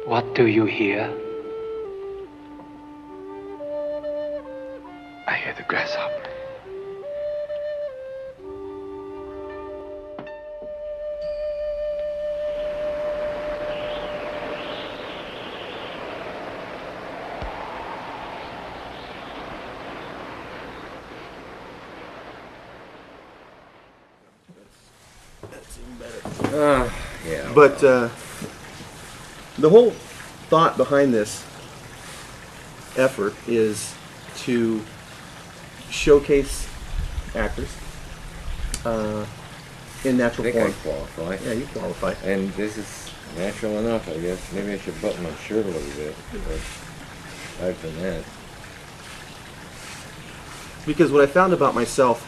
What do you hear? I hear the grasshopper. That's even better. Yeah. But the whole thought behind this effort is to showcase actors in natural I think form. I qualify. Yeah, you qualify. And this is natural enough, I guess. Maybe I should button my shirt a little bit. But aside from that. Because what I found about myself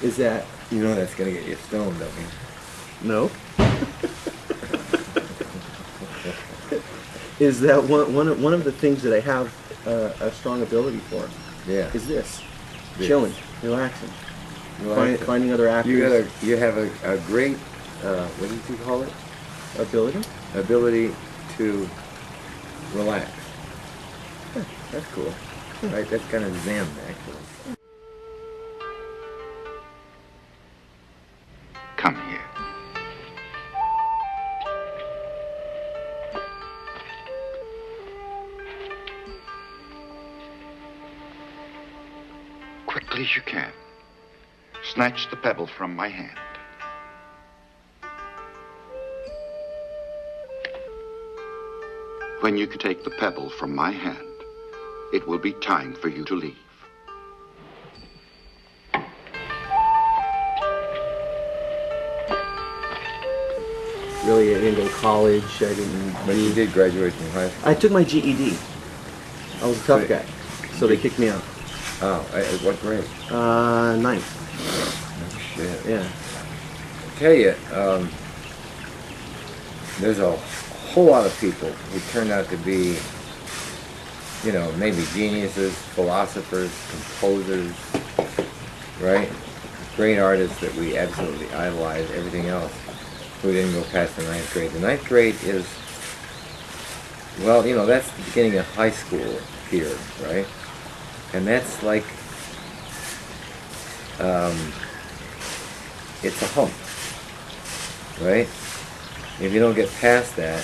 is that You know that's going to get you stoned, don't you? no, is that one of the things that I have a strong ability for Yeah. is this. This. Chilling, relaxing, Relaxing. finding other actors. You have a great, what did you call it? Ability. Ability to relax. Yeah, that's cool. Right? That's kind of zen, actually. Come here. Quickly as you can, snatch the pebble from my hand. When you can take the pebble from my hand, it will be time for you to leave. Really, I didn't go to college. I didn't. But you did graduate from high school. I took my GED. I was a tough guy, so they kicked me out. Oh, what grade? Ninth. Oh, shit. Yeah. I tell you, there's a whole lot of people who turned out to be, you know, maybe geniuses, philosophers, composers, right? Great artists that we absolutely idolize, everything else, who didn't go past the ninth grade. The ninth grade is, well, you know, that's the beginning of high school here, right? And that's like, it's a hump, right? If you don't get past that,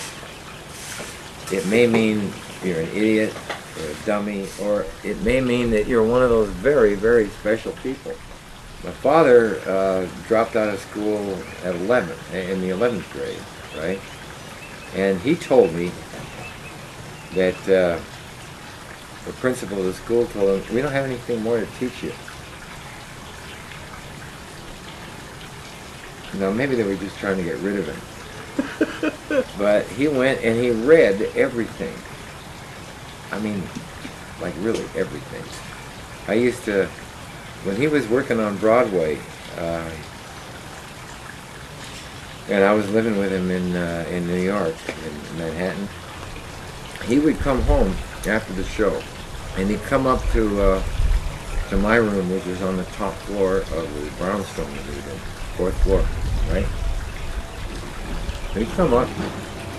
it may mean you're an idiot, or a dummy, or it may mean that you're one of those very, very special people. My father dropped out of school at 11, in the 11th grade, right? And he told me that the principal of the school told him, we don't have anything more to teach you. Now, maybe they were just trying to get rid of him. But he went and he read everything. I mean, like really everything. I used to, when he was working on Broadway, and I was living with him in New York, in Manhattan, he would come home after the show, and he'd come up to my room, which was on the top floor of the brownstone that we lived in, 4th floor, right? He'd come up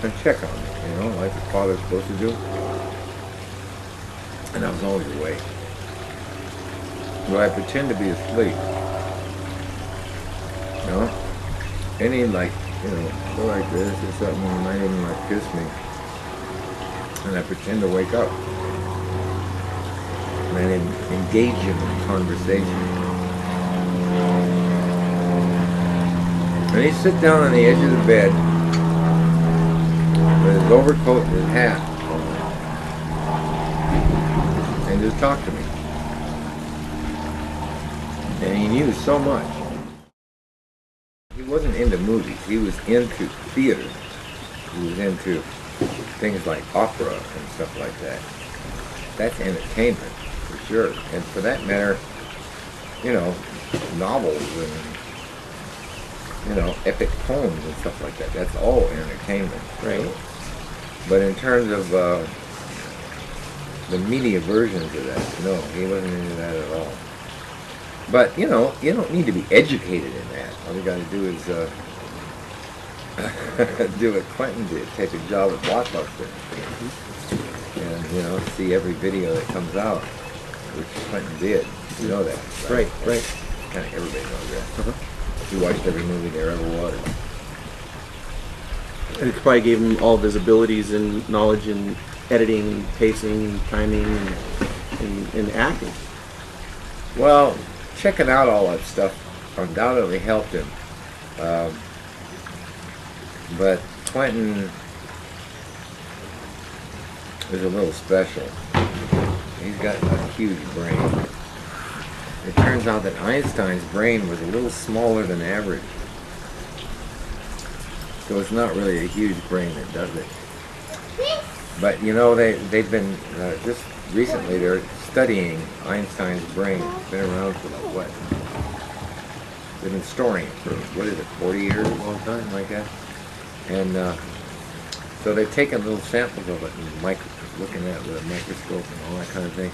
and check on me, you know, like a father's supposed to do. And I was always awake. Well, I pretend to be asleep, you know? And he'd like, you know, go like this or something, and he might even like kiss me. And I pretend to wake up. And I'd engage him in conversation. And he'd sit down on the edge of the bed with his overcoat and his hat on, and just talk to me. And he knew so much. He wasn't into movies. He was into theater. He was into things like opera and stuff like that. That's entertainment, for sure. And for that matter, you know, novels and, you know, epic poems and stuff like that. That's all entertainment. Right. But in terms of the media versions of that, no, he wasn't into that at all. But, you know, you don't need to be educated in that. All you got to do is do what Quentin did, take a job at Blockbuster, and you know, see every video that comes out, which Quentin did. You know that, Right, right. Kind of everybody knows that. He watched every movie there ever was. And it probably gave him all of his abilities and knowledge in editing, pacing, timing, and acting. Well, checking out all that stuff undoubtedly helped him. But Quentin is a little special. He's got a huge brain. It turns out that Einstein's brain was a little smaller than average. So it's not really a huge brain that does it. But you know, they've been, just recently, they're studying Einstein's brain. It's been around for like what? They've been storing it for, what is it, 40 years? A long time, like that. And so they've taken little samples of it and looking at it with a microscope and all that kind of thing.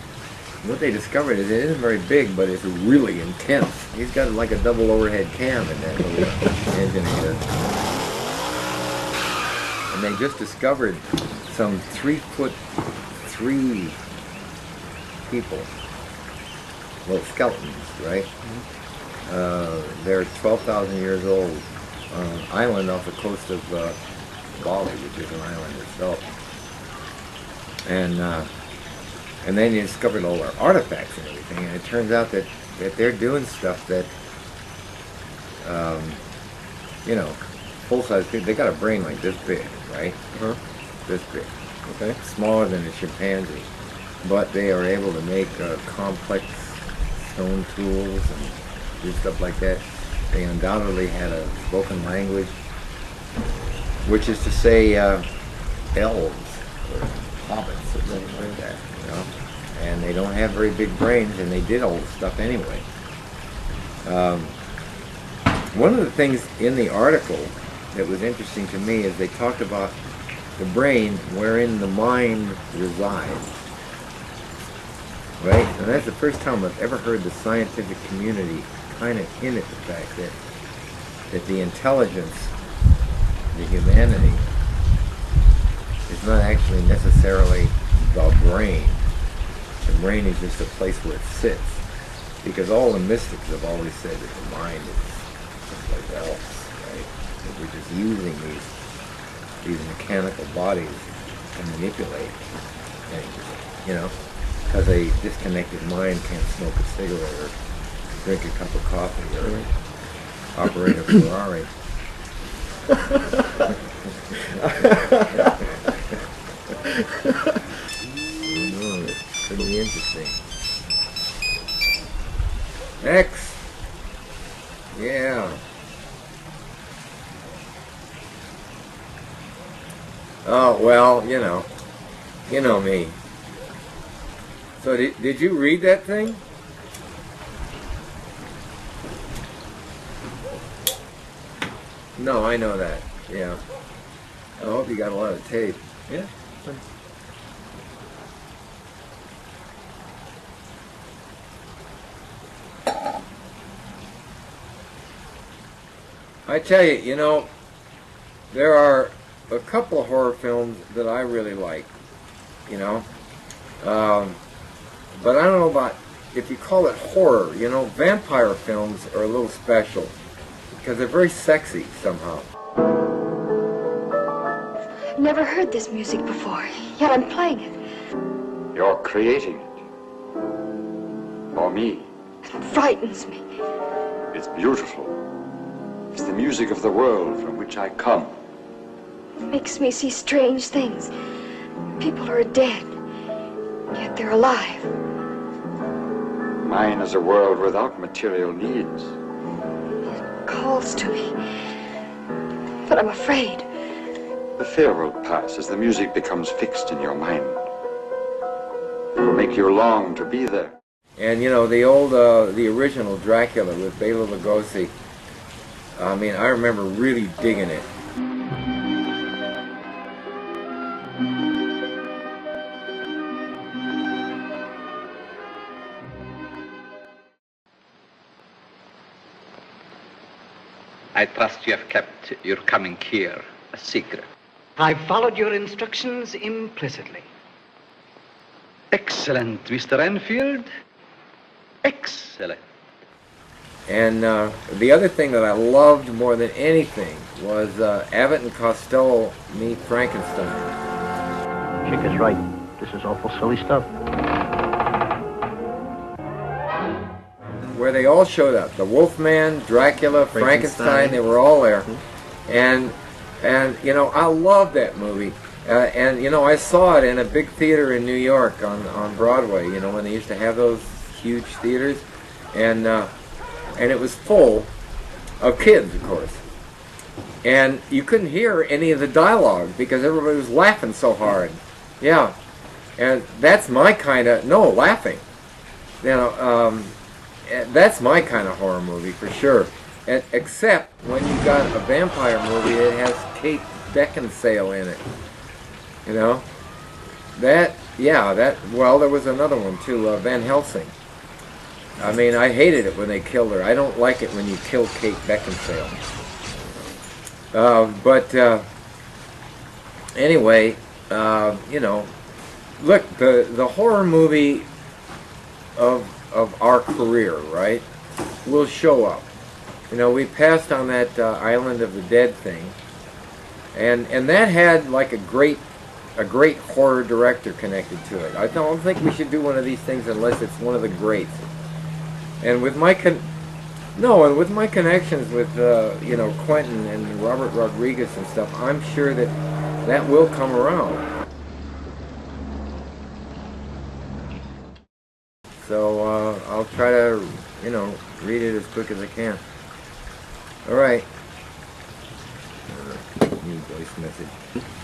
And what they discovered is it isn't very big, but it's really intense. He's got like a double overhead cam in that little engine here. And they just discovered some 3'3" people, well, skeletons, right? They're 12,000 years old on an island off the coast of Bali, which is an island itself. And then you discovered all their artifacts and everything, and it turns out that they're doing stuff that, you know, full-size people, they got a brain like this big, right? This big. Okay. Smaller than a chimpanzee. But they are able to make complex stone tools and do stuff like that. They undoubtedly had a spoken language, which is to say elves or hobbits or something like that, you know. And they don't have very big brains, and they did all this stuff anyway. One of the things in the article that was interesting to me is they talked about the brain wherein the mind resides. Right? And that's the first time I've ever heard the scientific community kind of hint at the fact that the intelligence, the humanity, is not actually necessarily the brain. The brain is just a place where it sits. Because all the mystics have always said that the mind is someplace else, right? That we're just using these mechanical bodies to manipulate things, you know? Because a disconnected mind can't smoke a cigarette or drink a cup of coffee or operate a Ferrari. It's pretty interesting. X. Yeah. Oh, well, you know me. So did you read that thing? No, I know that. Yeah. I hope you got a lot of tape. Yeah. I tell you, you know, there are a couple of horror films that I really like, you know. But I don't know about, if you call it horror, you know, vampire films are a little special because they're very sexy somehow. I've never heard this music before, yet I'm playing it. You're creating it. For me. It frightens me. It's beautiful. It's the music of the world from which I come. It makes me see strange things. People are dead, yet they're alive. Mine is a world without material needs. It calls to me, but I'm afraid. The fear will pass as the music becomes fixed in your mind. It will make you long to be there. And you know, the original Dracula with Bela Lugosi, I mean, I remember really digging it. I trust you have kept your coming here a secret. I followed your instructions implicitly. Excellent, Mr. Enfield. Excellent. And the other thing that I loved more than anything was Abbott and Costello meet Frankenstein. Chick is right. This is awful silly stuff. Where they all showed up. The Wolfman, Dracula, Frankenstein, they were all there. And you know, I love that movie. And you know, I saw it in a big theater in New York on Broadway, you know, when they used to have those huge theaters. And it was full of kids, of course. And you couldn't hear any of the dialogue because everybody was laughing so hard. Yeah. And that's my kind of, laughing. You know, that's my kind of horror movie for sure. Except when you got a vampire movie that has Kate Beckinsale in it. You know? Well, there was another one too, Van Helsing. I mean, I hated it when they killed her. I don't like it when you kill Kate Beckinsale. Anyway, you know, look, the horror movie of our career, right, will show up. You know, we passed on that Island of the Dead thing, and that had like a great horror director connected to it. I don't think we should do one of these things unless it's one of the greats. And with my connections with you know, Quentin and Robert Rodriguez and stuff, I'm sure that will come around. So I'll try to, you know, read it as quick as I can. All right. New voice message.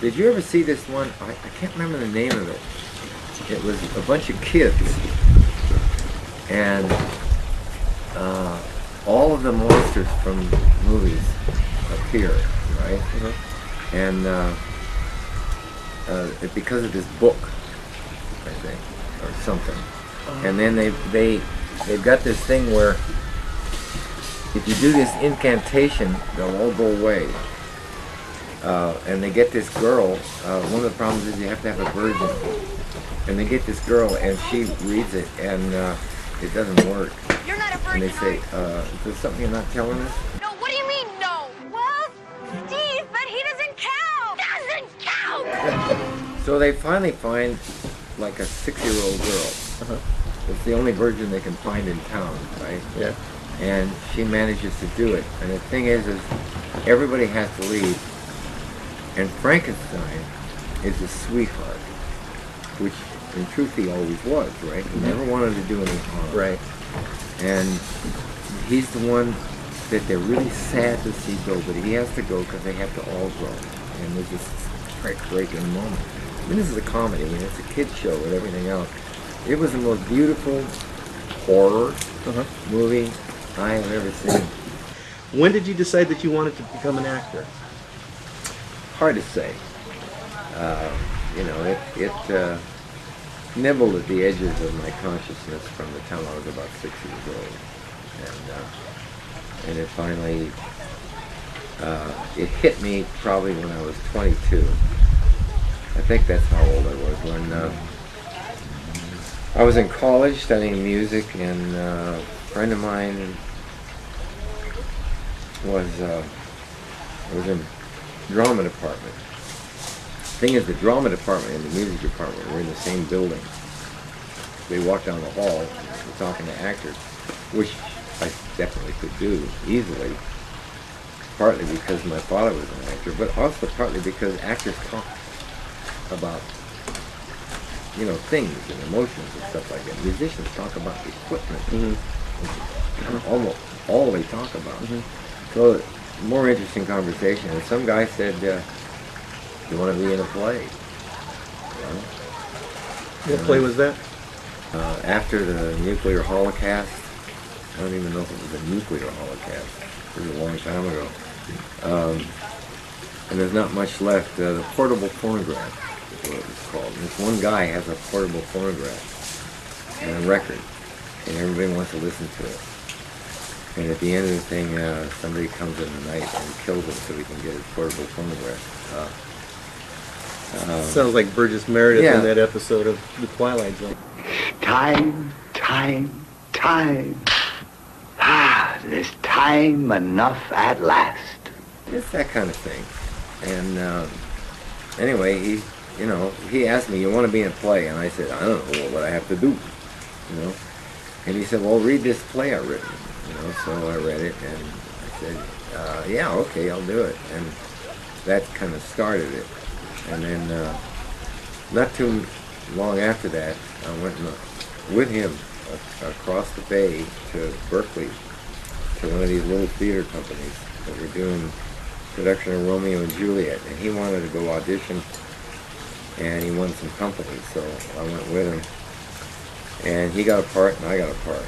Did you ever see this one? I can't remember the name of it. It was a bunch of kids, and all of the monsters from movies appear, right? And because of this book, I think, or something. And then they've got this thing where if you do this incantation, they'll all go away. And they get this girl. One of the problems is you have to have a virgin. And they get this girl, and she reads it, and it doesn't work. You're not a virgin. And they say, is there something you're not telling us? No, what do you mean, no? Well, Steve, but he doesn't count. Doesn't count! So they finally find like a 6-year-old girl. It's the only virgin they can find in town, right? Yeah. And she manages to do it. And the thing is everybody has to leave. And Frankenstein is a sweetheart, which in truth he always was, right? He never wanted to do any harm. Right. And he's the one that they're really sad to see go, but he has to go because they have to all go. And there's this heartbreaking moment. I mean, this is a comedy. I mean, it's a kid's show with everything else. It was the most beautiful horror movie I have ever seen. When did you decide that you wanted to become an actor? Hard to say. You know, it nibbled at the edges of my consciousness from the time I was about 6 years old, and it finally it hit me probably when I was 22. I think that's how old I was when I was in college studying music, and a friend of mine was in drama department. Thing is, the drama department and the music department were in the same building. They walked down the hall, were talking to actors, which I definitely could do easily, partly because my father was an actor, but also partly because actors talk about, you know, things and emotions and stuff like that. Musicians talk about equipment. Almost all they talk about. So, more interesting conversation. And some guy said, you want to be in a play? What play was that? After the nuclear holocaust. I don't even know if it was a nuclear holocaust. It was a long time ago. And there's not much left. The portable phonograph is what it was called. And this one guy has a portable phonograph and a record, and everybody wants to listen to it. And at the end of the thing, somebody comes in the night and kills him so he can get his portable phonograph. Sounds like Burgess Meredith yeah. in that episode of The Twilight Zone. Time. Ah, there's time enough at last. It's that kind of thing. And anyway, he asked me, "You want to be in a play?" And I said, "I don't know what I have to do, you know." And he said, "Well, read this play I've written." You know, so I read it, and I said, "Yeah, okay, I'll do it." And that kind of started it. And then, not too long after that, I went with him across the bay to Berkeley, to one of these little theater companies that were doing production of Romeo and Juliet, and he wanted to go audition, and he wanted some company, so I went with him, and he got a part, and I got a part,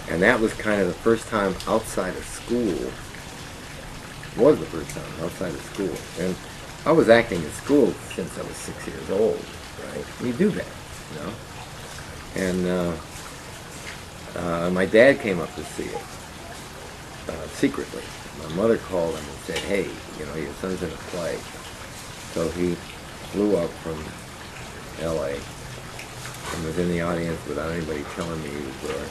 and that was kind of the first time outside of school. Was the first time outside of school, and I was acting in school since I was 6 years old, right? You do that, you know. And my dad came up to see it secretly. My mother called him and said, "Hey, you know, your son's in a play." So he flew up from L.A. and was in the audience without anybody telling me he was there.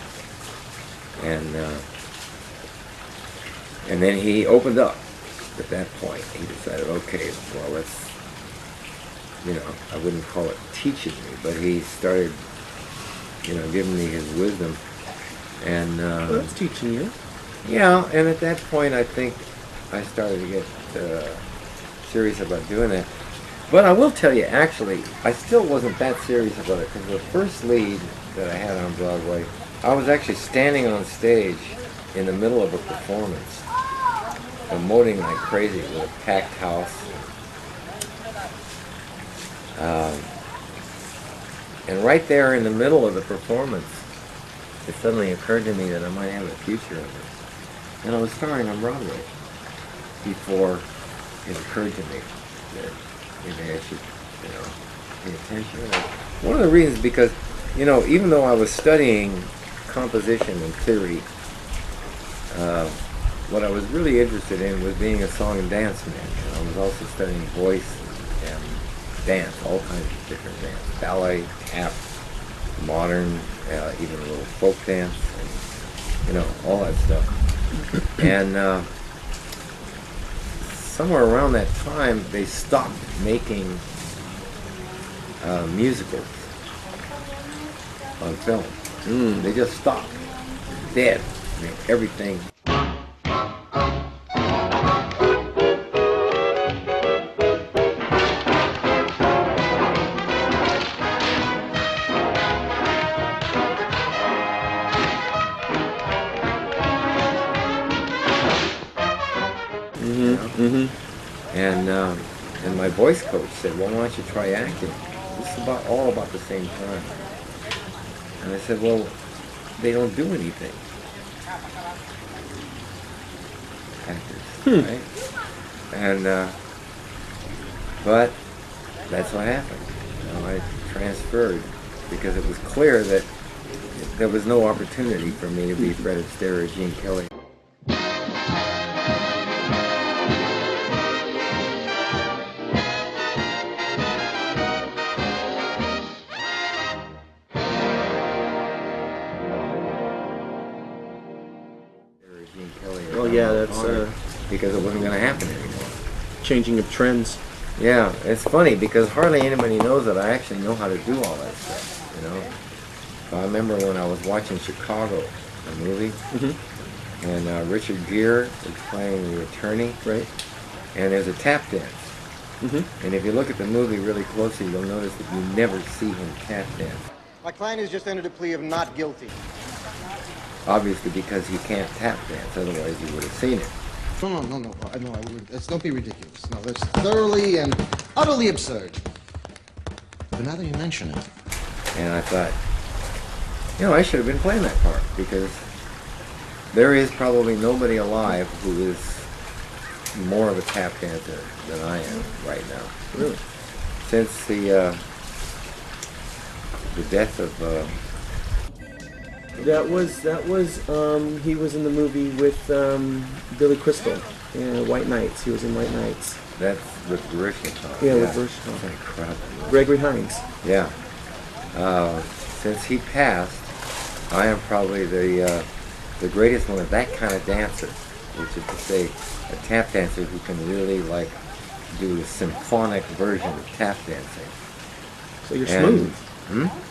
And then he opened up. At that point, he decided, okay, well, let's, you know, I wouldn't call it teaching me, but he started, you know, giving me his wisdom. And Well, that's teaching you. yeah, and at that point, I think I started to get serious about doing that. But I will tell you, actually, I still wasn't that serious about it, because the first lead that I had on Broadway, I was actually standing on stage in the middle of a performance, emoting like crazy with a packed house. And right there in the middle of the performance, it suddenly occurred to me that I might have a future in it. And I was starring on Broadway before it occurred to me that maybe I should, you know, pay attention. One of the reasons, because, you know, even though I was studying composition and theory, what I was really interested in was being a song and dance man. And I was also studying voice and dance, all kinds of different dance, ballet, tap, modern, even a little folk dance, and, you know, all that stuff. And somewhere around that time, they stopped making musicals on film. They just stopped. Dead. I mean, everything. And my voice coach said, "Well, why don't you try acting? This is all about the same time." And I said, "Well, they don't do anything. Actors, right?" And but that's what happened. You know, I transferred because it was clear that there was no opportunity for me to be Fred Astaire or Gene Kelly. Well, yeah, that's because it wasn't going to happen anymore. Changing of trends. Yeah, it's funny because hardly anybody knows that I actually know how to do all that stuff. You know, I remember when I was watching Chicago, the movie, and Richard Gere was playing the attorney, right? And there's a tap dance. And if you look at the movie really closely, you'll notice that you never see him tap dance. My client has just entered a plea of not guilty. Obviously, because he can't tap dance, otherwise you would have seen it. No, I would. Don't be ridiculous. No, that's thoroughly and utterly absurd. But now that you mention it. And I thought, you know, I should have been playing that part, because there is probably nobody alive who is more of a tap dancer than I am right now. Really? Since the death of That was he was in the movie with Billy Crystal, White Knights. He was in White Knights. That's with Baryshnikov. Yeah, with Baryshnikov. That's incredible. Gregory Hines. Yeah. Since he passed, I am probably the greatest one of that kind of dancer, which is to say, a tap dancer who can really like do a symphonic version of tap dancing. So you're smooth.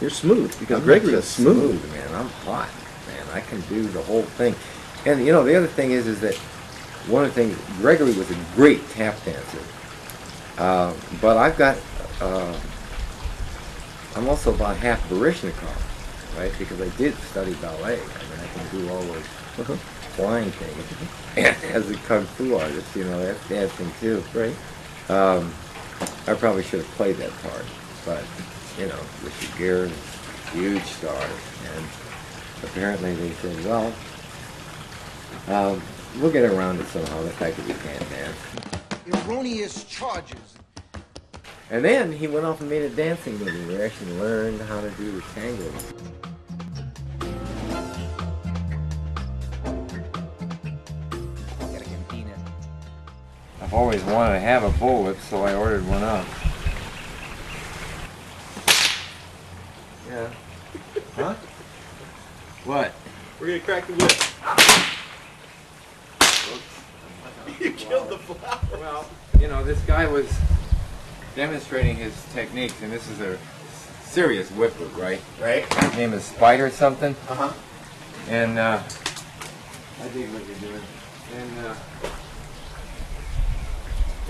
You're smooth because Gregory is smooth. Man. I'm hot, man. I can do the whole thing. And you know, the other thing is that one of the things, Gregory was a great tap dancer. But I've got, I'm also about half Baryshnikov, right? Because I did study ballet. I mean, I can do all those flying things. And as a kung fu artist, you know, that's dancing too. Right. I probably should have played that part, but you know, Richard Gere, huge stars, and apparently they said, well, we'll get around it somehow, the fact that we can't dance. Erroneous charges. And then he went off and made a dancing movie where he actually learned how to do the tango. I've always wanted to have a bullwhip, so I ordered one up. Yeah. Huh? What? We're gonna crack the whip. You killed the flower. Well, you know, this guy was demonstrating his techniques, and this is a serious whipper, right? Right. His name is Spider something. Uh-huh. And I dig what you're doing. And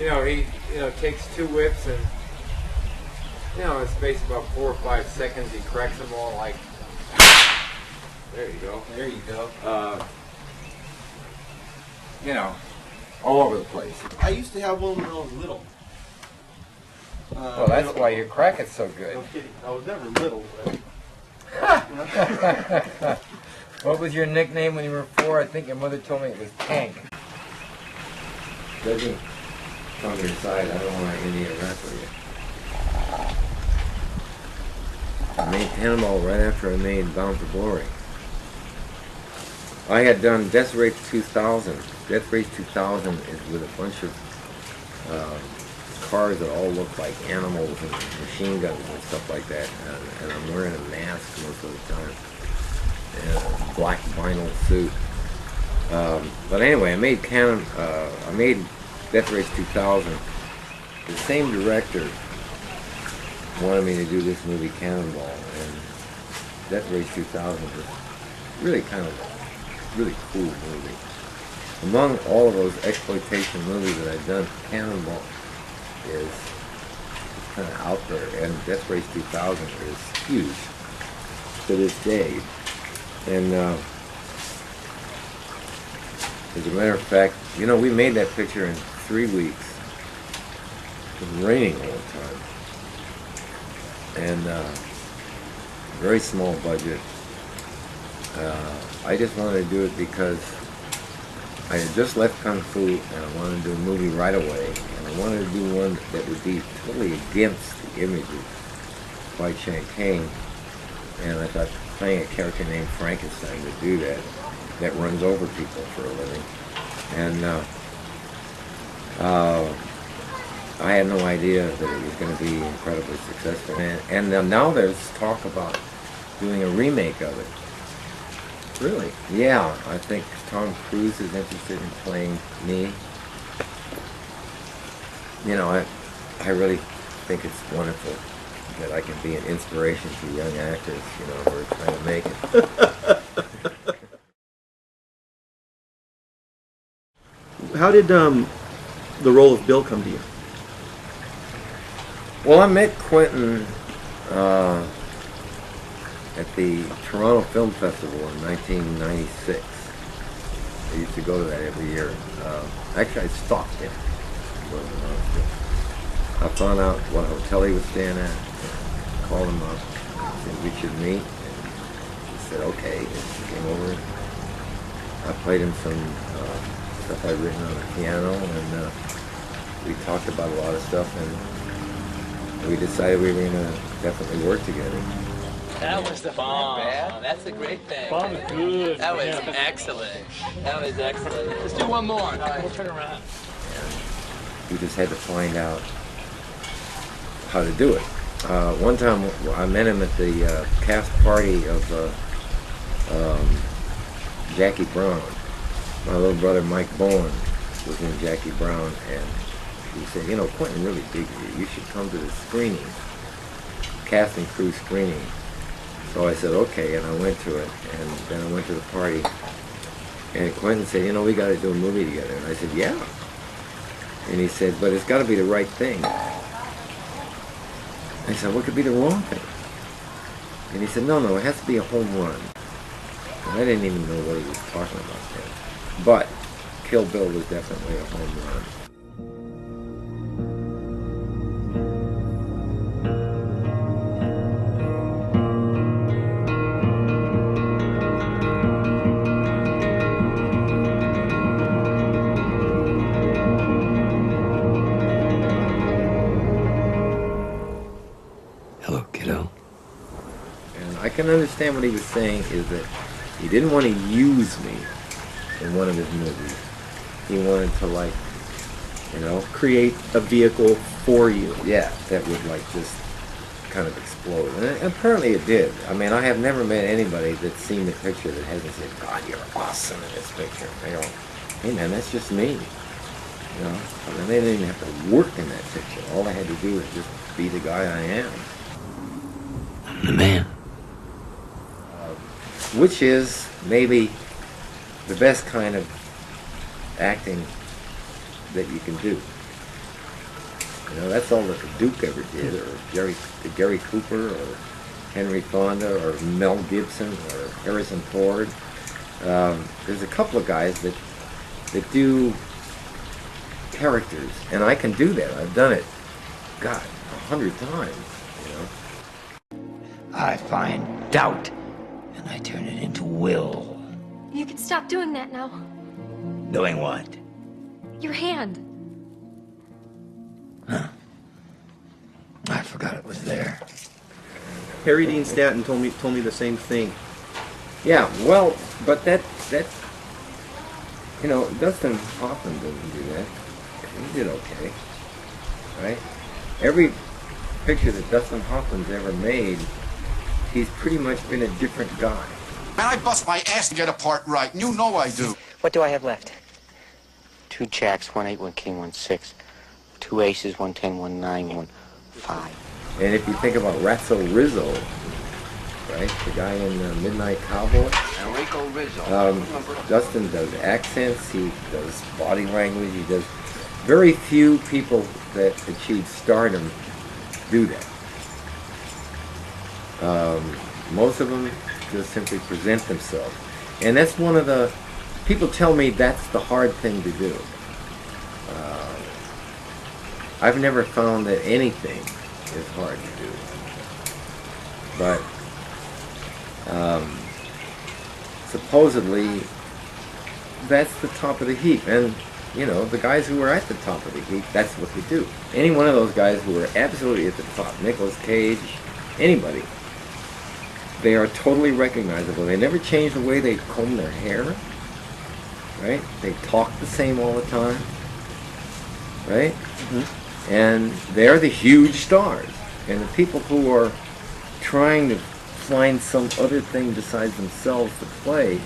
you know, he takes two whips, and you know, in space about 4 or 5 seconds, he cracks them all like. There you go. There you go. You know, all over the place. I used to have one when I was little. Well, that's why you crack it so good. No kidding. I was never little. What was your nickname when you were 4? I think your mother told me it was Tank. Judging from your side, I don't want to Indian wrestle you. I made Cannonball right after I made Bound for Glory. I had done Death Race 2000. Death Race 2000 is with a bunch of cars that all look like animals and machine guns and stuff like that. And I'm wearing a mask most of the time. And a black vinyl suit. But anyway, I made Death Race 2000. The same director wanted me to do this movie Cannonball, and Death Race 2000 was really kind of really cool movie. Among all of those exploitation movies that I've done, Cannonball is kind of out there, and Death Race 2000 is huge to this day. And as a matter of fact, you know, we made that picture in 3 weeks. It was raining all the time. And very small budget. I just wanted to do it because I had just left Kung Fu and I wanted to do a movie right away. And I wanted to do one that would be totally against the images by Champagne. And I thought playing a character named Frankenstein would do that. That runs over people for a living. And I had no idea that it was going to be incredibly successful. And now there's talk about doing a remake of it. Really? Yeah, I think Tom Cruise is interested in playing me. You know, I really think it's wonderful that I can be an inspiration to young actors, you know, who are trying to make it. How did the role of Bill come to you? Well, I met Quentin at the Toronto Film Festival in 1996. I used to go to that every year. Actually, I stalked him. I found out what hotel he was staying at, called him up, said we should meet, and he said okay, and he came over. I played him some stuff I'd written on the piano, and we talked about a lot of stuff, and we decided we were going to definitely work together. That was the bomb. That's a great thing. Bomb was good. That was excellent. That was excellent. Let's do one more. All right. We'll turn around. You just had to find out how to do it. One time I met him at the cast party of Jackie Brown. My little brother Mike Bowen was in Jackie Brown, and he said, you know, Quentin really digs you. You should come to the screening, cast and crew screening. So I said, okay, and I went to it, and then I went to the party, and Quentin said, you know, we got to do a movie together. And I said, yeah. And he said, but it's got to be the right thing. I said, what could be the wrong thing? And he said, no, it has to be a home run. And I didn't even know what he was talking about then. But Kill Bill was definitely a home run. I can understand what he was saying is that he didn't want to use me in one of his movies. He wanted to, like, you know, create a vehicle for you. Yeah, that would like just kind of explode. And apparently it did. I mean, I have never met anybody that's seen the picture that hasn't said, God, you're awesome in this picture. They go, hey man, that's just me. You know, I mean, they didn't even have to work in that picture. All I had to do was just be the guy I am. I'm the man. Which is maybe the best kind of acting that you can do. You know, that's all that the Duke ever did, or Gary Cooper, or Henry Fonda, or Mel Gibson, or Harrison Ford. There's a couple of guys that do characters, and I can do that. I've done it, God, 100 times, you know. I find doubt, and I turn it into will. You can stop doing that now. Doing what? Your hand. Huh. I forgot it was there. Carradine Stanton told me the same thing. Yeah, well, but that you know, Dustin Hoffman doesn't do that. He did okay, right? Every picture that Dustin Hoffman's ever made, he's pretty much been a different guy. Man, I bust my ass to get a part right, and you know I do. What do I have left? 2 jacks, 1 8, 1 king, 1 6. 2 aces, 1 10, 1 9, 1 5. And if you think about Ratso Rizzo, right, the guy in Midnight Cowboy, Enrico Rizzo. Dustin does accents, he does body language, he does. Very few people that achieve stardom do that. Most of them just simply present themselves. And that's one of the, people tell me that's the hard thing to do. I've never found that anything is hard to do. But supposedly that's the top of the heap. And you know, the guys who are at the top of the heap, that's what they do. Any one of those guys who are absolutely at the top, Nicolas Cage, anybody, they are totally recognizable. They never change the way they comb their hair, right? They talk the same all the time, right? Mm-hmm. And they're the huge stars. And the people who are trying to find some other thing besides themselves to play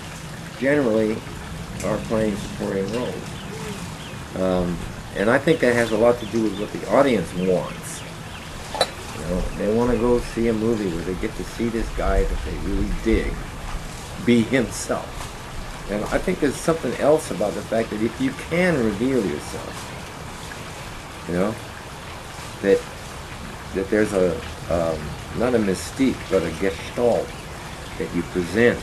generally are playing supporting roles. And I think that has a lot to do with what the audience wants. You know, they want to go see a movie where they get to see this guy that they really dig be himself. And I think there's something else about the fact that if you can reveal yourself, you know, that there's a not a mystique, but a gestalt that you present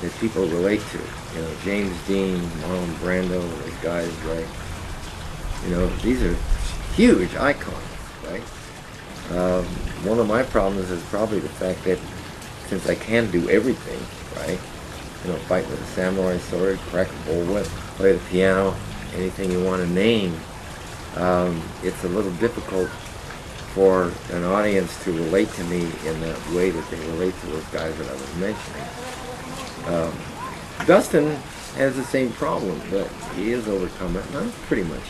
that people relate to. You know, James Dean, Marlon Brando, those guys, right? You know, these are huge icons, right? One of my problems is probably the fact that since I can do everything, right? You know, fight with a samurai sword, crack a bullwhip, play the piano, anything you want to name, it's a little difficult for an audience to relate to me in that way that they relate to those guys that I was mentioning. Dustin has the same problem, but he has overcome it, and I'm pretty much,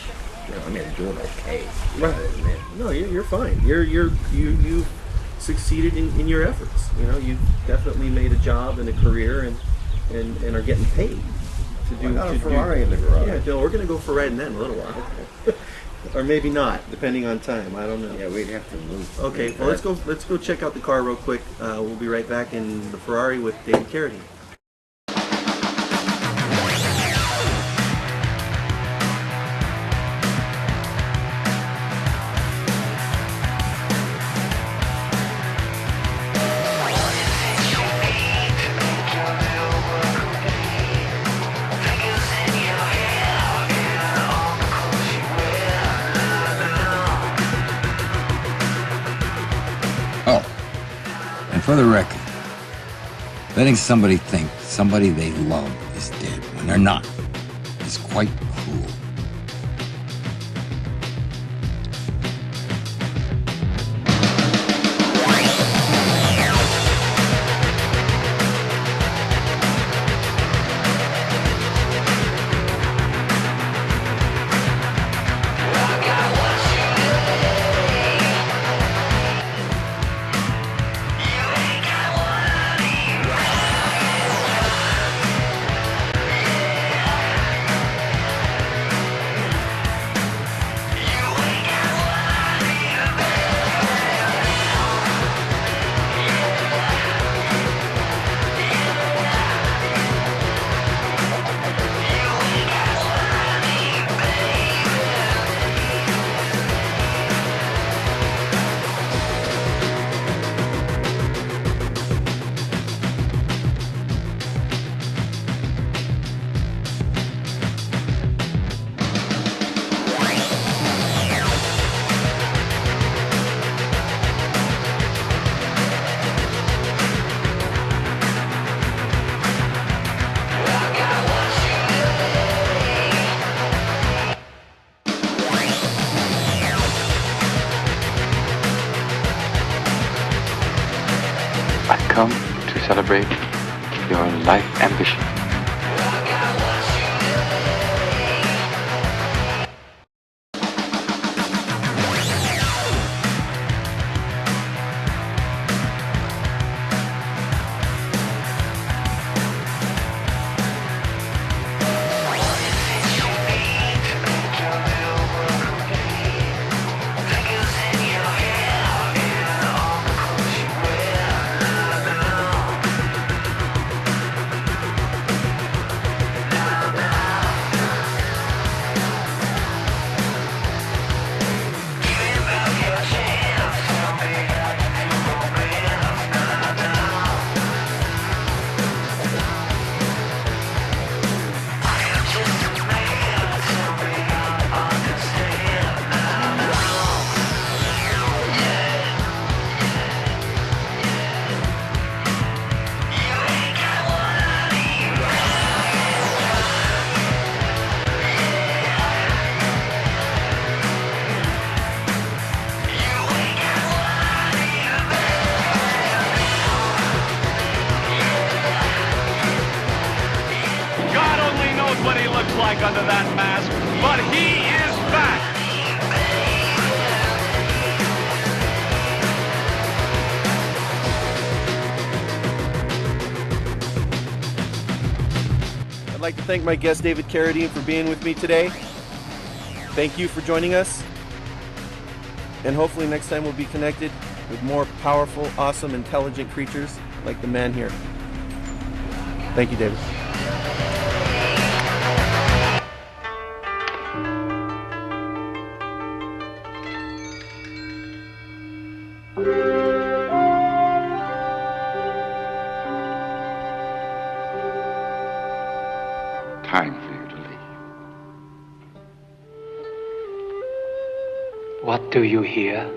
I'm doing okay. Right. No, you're fine. You've succeeded in your efforts. You've definitely made a job and a career, and are getting paid to do. I got a Ferrari in the garage. Yeah, Joe, we're gonna go for riding that in a little while, or maybe not, depending on time. I don't know. Yeah, we'd have to move. Okay, well let's go check out the car real quick. We'll be right back in the Ferrari with David Carradine. For the record, letting somebody think somebody they love is dead when they're not is quite cruel. Come to celebrate your life ambition. What he looks like under that mask, but he is back. I'd like to thank my guest David Carradine for being with me today. Thank you for joining us, and hopefully next time we'll be connected with more powerful, awesome, intelligent creatures like the man here. Thank you, David. Time for you to leave. What do you hear?